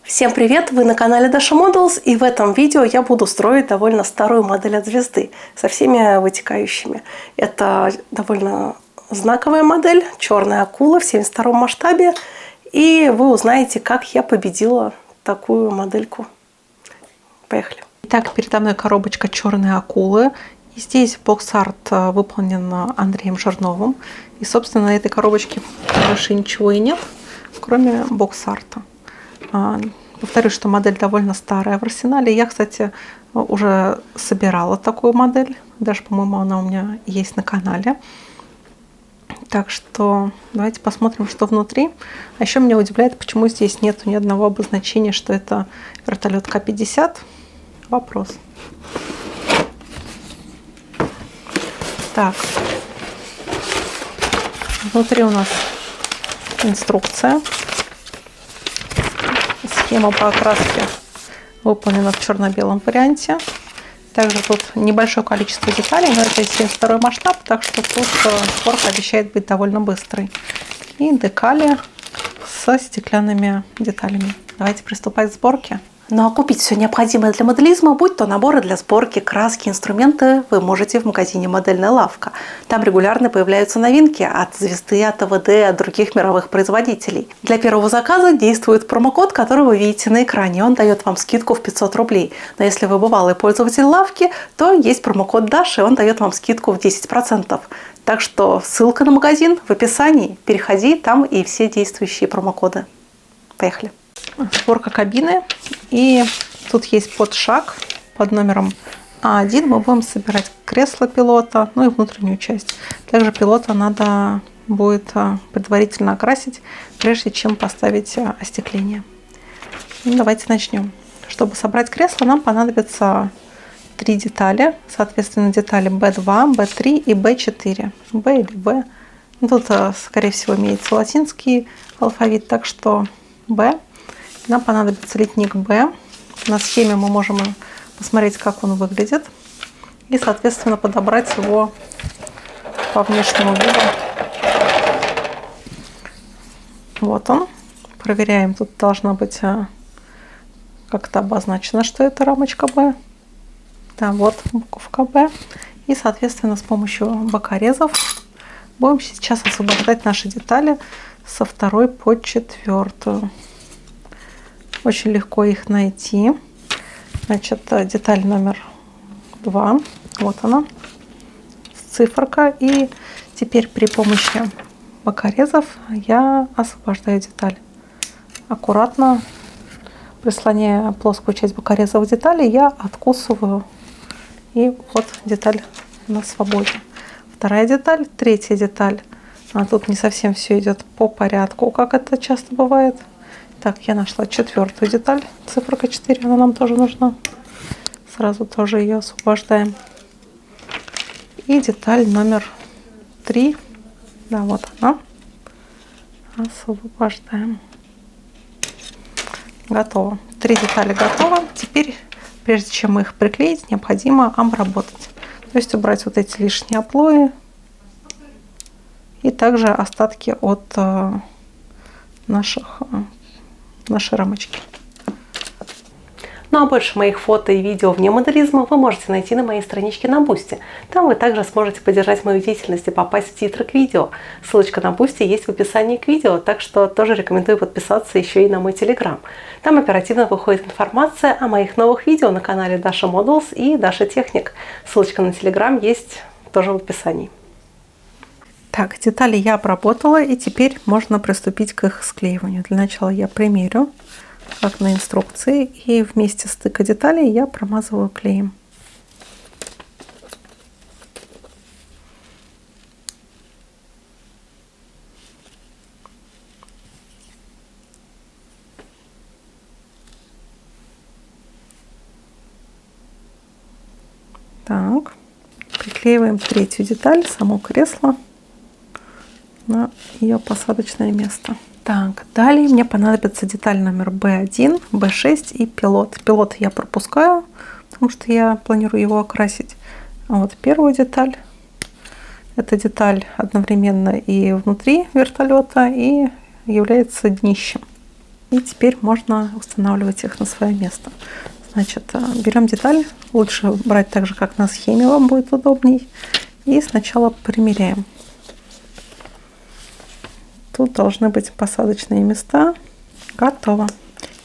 Всем привет! Вы на канале Dasha Models, и в этом видео я буду строить довольно старую модель от звезды со всеми вытекающими. Это довольно знаковая модель, черная акула в 72 масштабе, и вы узнаете, как я победила такую модельку. Поехали! Итак, передо мной коробочка черной акулы. И здесь бокс-арт выполнен Андреем Жирновым. И, собственно, на этой коробочке больше ничего и нет, кроме бокс-арта. Повторюсь, что модель довольно старая в арсенале. Я, кстати, уже собирала такую модель. Даже, по-моему, она у меня есть на канале. Так что давайте посмотрим, что внутри. А еще меня удивляет, почему здесь нет ни одного обозначения, что это вертолет К-50. Вопрос. Так. Внутри у нас инструкция. Схема по окраске выполнена в черно-белом варианте. Также тут небольшое количество деталей, но это 72 масштаб, так что тут сборка обещает быть довольно быстрой. И декали со стеклянными деталями. Давайте приступать к сборке. Ну а купить все необходимое для моделизма, будь то наборы для сборки, краски, инструменты, вы можете в магазине «Модельная лавка». Там регулярно появляются новинки от звезды, от АВД, от других мировых производителей. Для первого заказа действует промокод, который вы видите на экране. Он дает вам скидку в 500 рублей. Но если вы бывалый пользователь лавки, то есть промокод Dasha, и он дает вам скидку в 10%. Так что ссылка на магазин в описании. Переходи, там и все действующие промокоды. Поехали! Сборка кабины. И тут есть подшаг под номером А1. Мы будем собирать кресло пилота, ну и внутреннюю часть. Также пилота надо будет предварительно окрасить, прежде чем поставить остекление. Ну, давайте начнем. Чтобы собрать кресло, нам понадобится 3 детали. Соответственно, детали B2, B3 и B4. B или B. Тут, скорее всего, имеется латинский алфавит, так что B. Нам понадобится литник B. На схеме мы можем посмотреть, как он выглядит. И, соответственно, подобрать его по внешнему виду. Вот он. Проверяем. Тут должна быть как-то обозначено, что это рамочка B. Да, вот буковка B. И, соответственно, с помощью бокорезов будем сейчас освобождать наши детали со 2 по 4. Очень легко их найти. Значит, деталь номер 2. Вот она. Циферка. И теперь при помощи бокорезов я освобождаю деталь. Аккуратно, прислоняя плоскую часть бокорезов к детали, я откусываю. И вот деталь на свободе. Вторая деталь, третья деталь. А тут не совсем все идет по порядку, как это часто бывает. Так, я нашла 4-ю деталь, циферка 4, она нам тоже нужна. Сразу тоже ее освобождаем. И деталь номер 3, да, вот она. Освобождаем. Готово. 3 детали готовы. Теперь, прежде чем их приклеить, необходимо обработать. То есть убрать вот эти лишние оплои. И также остатки от нашей рамочки. Ну а больше моих фото и видео вне моделизма вы можете найти на моей страничке на Boosty. Там вы также сможете поддержать мою деятельность и попасть в титры к видео. Ссылочка на Boosty есть в описании к видео, так что тоже рекомендую подписаться еще и на мой телеграм. Там оперативно выходит информация о моих новых видео на канале Dasha Models и Dasha Technic. Ссылочка на телеграм есть тоже в описании. Так, детали я обработала, и теперь можно приступить к их склеиванию. Для начала я примерю, как на инструкции, и вместе стыка деталей я промазываю клеем. Так, приклеиваем 3-ю деталь, само кресло, на ее посадочное место. Так, далее мне понадобится деталь номер B1, B6 и пилот. Пилот я пропускаю, потому что я планирую его окрасить. А вот первую деталь. Эта деталь одновременно и внутри вертолета, и является днищем. И теперь можно устанавливать их на свое место. Значит, берем деталь. Лучше брать так же, как на схеме, вам будет удобней. И сначала примеряем. Тут должны быть посадочные места. Готово.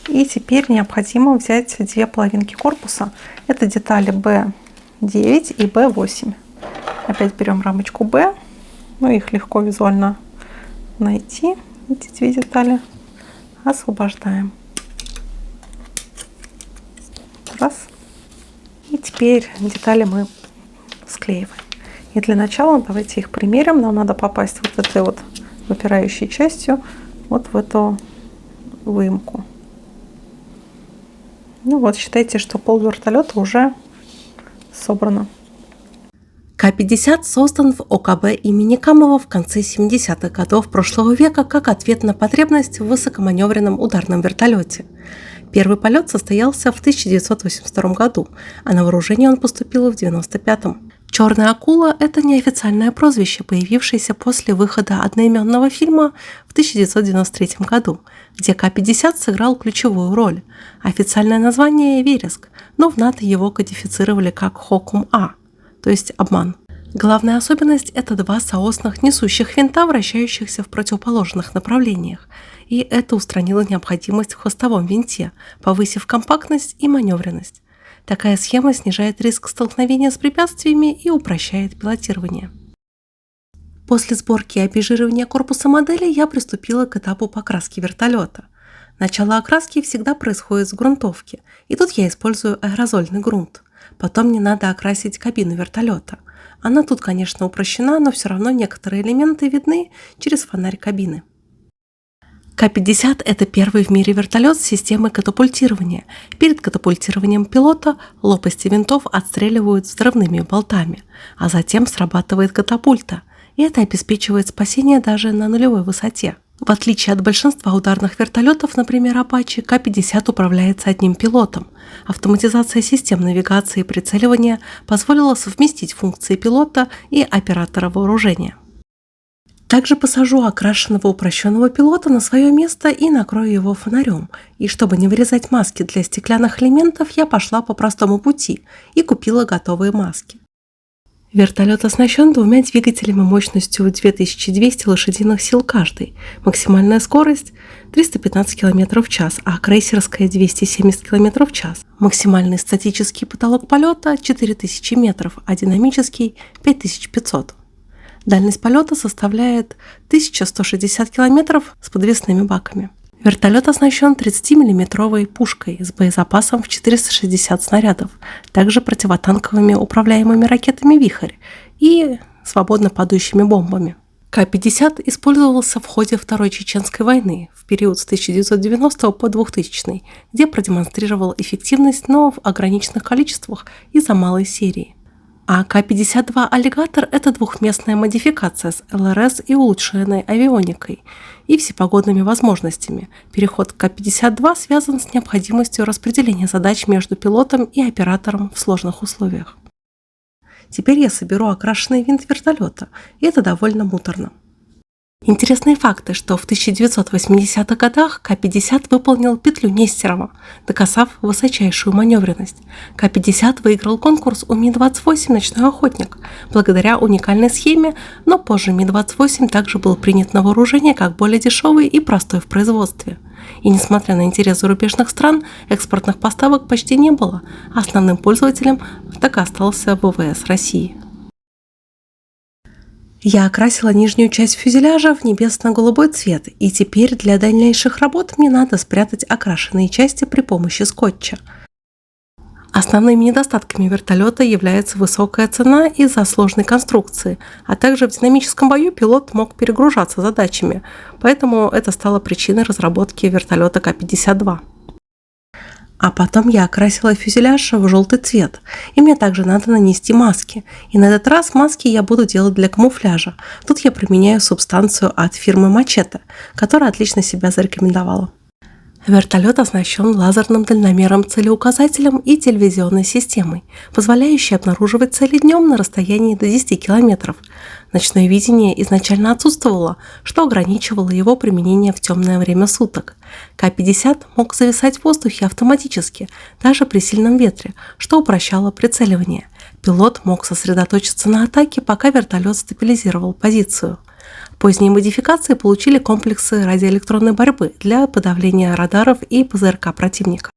И теперь необходимо взять две половинки корпуса. Это детали B9 и B8. Опять берем рамочку B. Ну, их легко визуально найти, эти две детали. Освобождаем. Раз. И теперь детали мы склеиваем. И для начала давайте их примерим. Нам надо попасть вот этой вот выпирающей частью вот в эту выемку. Ну вот, считайте, что пол вертолета уже собрано. К-50 создан в ОКБ имени Камова в конце 70-х годов прошлого века как ответ на потребность в высокоманевренном ударном вертолете. Первый полет состоялся в 1982 году, а на вооружение он поступил в 1995. «Черная акула» – это неофициальное прозвище, появившееся после выхода одноименного фильма в 1993 году, где К-50 сыграл ключевую роль. Официальное название – «Вереск», но в НАТО его кодифицировали как «Хокум-А», то есть «обман». Главная особенность – это два соосных несущих винта, вращающихся в противоположных направлениях, и это устранило необходимость в хвостовом винте, повысив компактность и маневренность. Такая схема снижает риск столкновения с препятствиями и упрощает пилотирование. После сборки и обезжиривания корпуса модели я приступила к этапу покраски вертолета. Начало окраски всегда происходит с грунтовки, и тут я использую аэрозольный грунт. Потом мне надо окрасить кабину вертолета. Она тут, конечно, упрощена, но все равно некоторые элементы видны через фонарь кабины. К-50 – это первый в мире вертолет с системой катапультирования. Перед катапультированием пилота лопасти винтов отстреливают взрывными болтами, а затем срабатывает катапульта, и это обеспечивает спасение даже на нулевой высоте. В отличие от большинства ударных вертолетов, например, Apache, К-50 управляется одним пилотом. Автоматизация систем навигации и прицеливания позволила совместить функции пилота и оператора вооружения. Также посажу окрашенного упрощенного пилота на свое место и накрою его фонарем. И чтобы не вырезать маски для стеклянных элементов, я пошла по простому пути и купила готовые маски. Вертолет оснащен двумя двигателями мощностью 2200 лошадиных сил каждый. Максимальная скорость 315 км в час, а крейсерская 270 км в час. Максимальный статический потолок полета 4000 метров, а динамический 5500. Дальность полета составляет 1160 км с подвесными баками. Вертолет оснащен 30-мм пушкой с боезапасом в 460 снарядов, также противотанковыми управляемыми ракетами «Вихрь» и свободно падающими бомбами. К-50 использовался в ходе Второй Чеченской войны в период с 1990 по 2000, где продемонстрировал эффективность, но в ограниченных количествах из-за малой серии. А К-52 «Аллигатор» – это двухместная модификация с ЛРС и улучшенной авионикой и всепогодными возможностями. Переход к К-52 связан с необходимостью распределения задач между пилотом и оператором в сложных условиях. Теперь я соберу окрашенный винт вертолета, и это довольно муторно. Интересные факты, что в 1980-х годах К-50 выполнил петлю Нестерова, доказав высочайшую маневренность. К-50 выиграл конкурс у Ми-28 «Ночной охотник» благодаря уникальной схеме, но позже Ми-28 также был принят на вооружение как более дешевый и простой в производстве. И несмотря на интерес зарубежных стран, экспортных поставок почти не было, а основным пользователем так и остался ВВС России. Я окрасила нижнюю часть фюзеляжа в небесно-голубой цвет, и теперь для дальнейших работ мне надо спрятать окрашенные части при помощи скотча. Основными недостатками вертолета является высокая цена из-за сложной конструкции, а также в динамическом бою пилот мог перегружаться задачами, поэтому это стало причиной разработки вертолета К-52. А потом я окрасила фюзеляж в желтый цвет, и мне также надо нанести маски. И на этот раз маски я буду делать для камуфляжа. Тут я применяю субстанцию от фирмы Machete, которая отлично себя зарекомендовала. Вертолет оснащен лазерным дальномером-целеуказателем и телевизионной системой, позволяющей обнаруживать цели днем на расстоянии до 10 километров. Ночное видение изначально отсутствовало, что ограничивало его применение в темное время суток. К-50 мог зависать в воздухе автоматически, даже при сильном ветре, что упрощало прицеливание. Пилот мог сосредоточиться на атаке, пока вертолет стабилизировал позицию. Поздние модификации получили комплексы радиоэлектронной борьбы для подавления радаров и ПЗРК противника.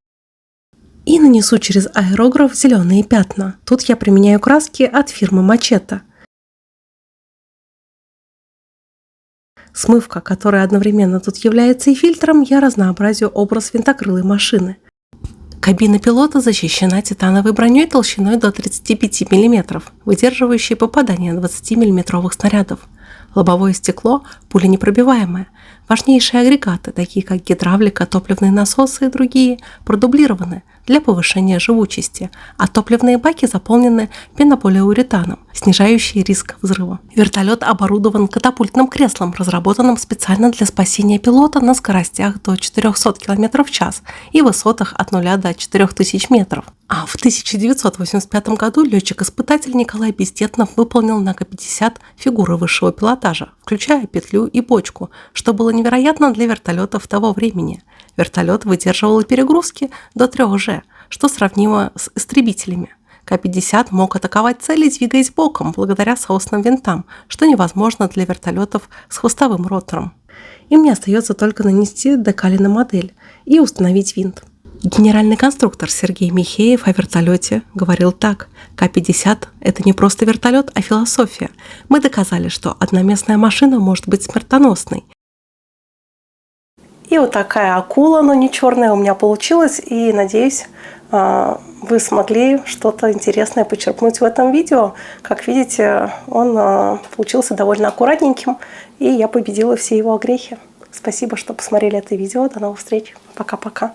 И нанесу через аэрограф зеленые пятна. Тут я применяю краски от фирмы Machete. Смывка, которая одновременно тут является и фильтром, я разнообразию образ винтокрылой машины. Кабина пилота защищена титановой броней толщиной до 35 мм, выдерживающей попадание 20 мм снарядов. Лобовое стекло пуленепробиваемое. Важнейшие агрегаты, такие как гидравлика, топливные насосы и другие, продублированы для повышения живучести, а топливные баки заполнены пенополиуретаном, снижающий риск взрыва. Вертолет оборудован катапультным креслом, разработанным специально для спасения пилота на скоростях до 400 км в час и высотах от 0 до 4000 метров. А в 1985 году летчик-испытатель Николай Бездетнов выполнил на К-50 фигуры высшего пилотажа, включая петлю и бочку, что было невероятно для вертолетов того времени. Вертолет выдерживал перегрузки до 3G, что сравнимо с истребителями. К-50 мог атаковать цели, двигаясь боком, благодаря соосным винтам, что невозможно для вертолетов с хвостовым ротором. И мне остается только нанести декали на модель и установить винт. Генеральный конструктор Сергей Михеев о вертолете говорил так: К-50 – это не просто вертолет, а философия. Мы доказали, что одноместная машина может быть смертоносной. И вот такая акула, но не черная, у меня получилась. И надеюсь, вы смогли что-то интересное почерпнуть в этом видео. Как видите, он получился довольно аккуратненьким, и я победила все его огрехи. Спасибо, что посмотрели это видео. До новых встреч. Пока-пока.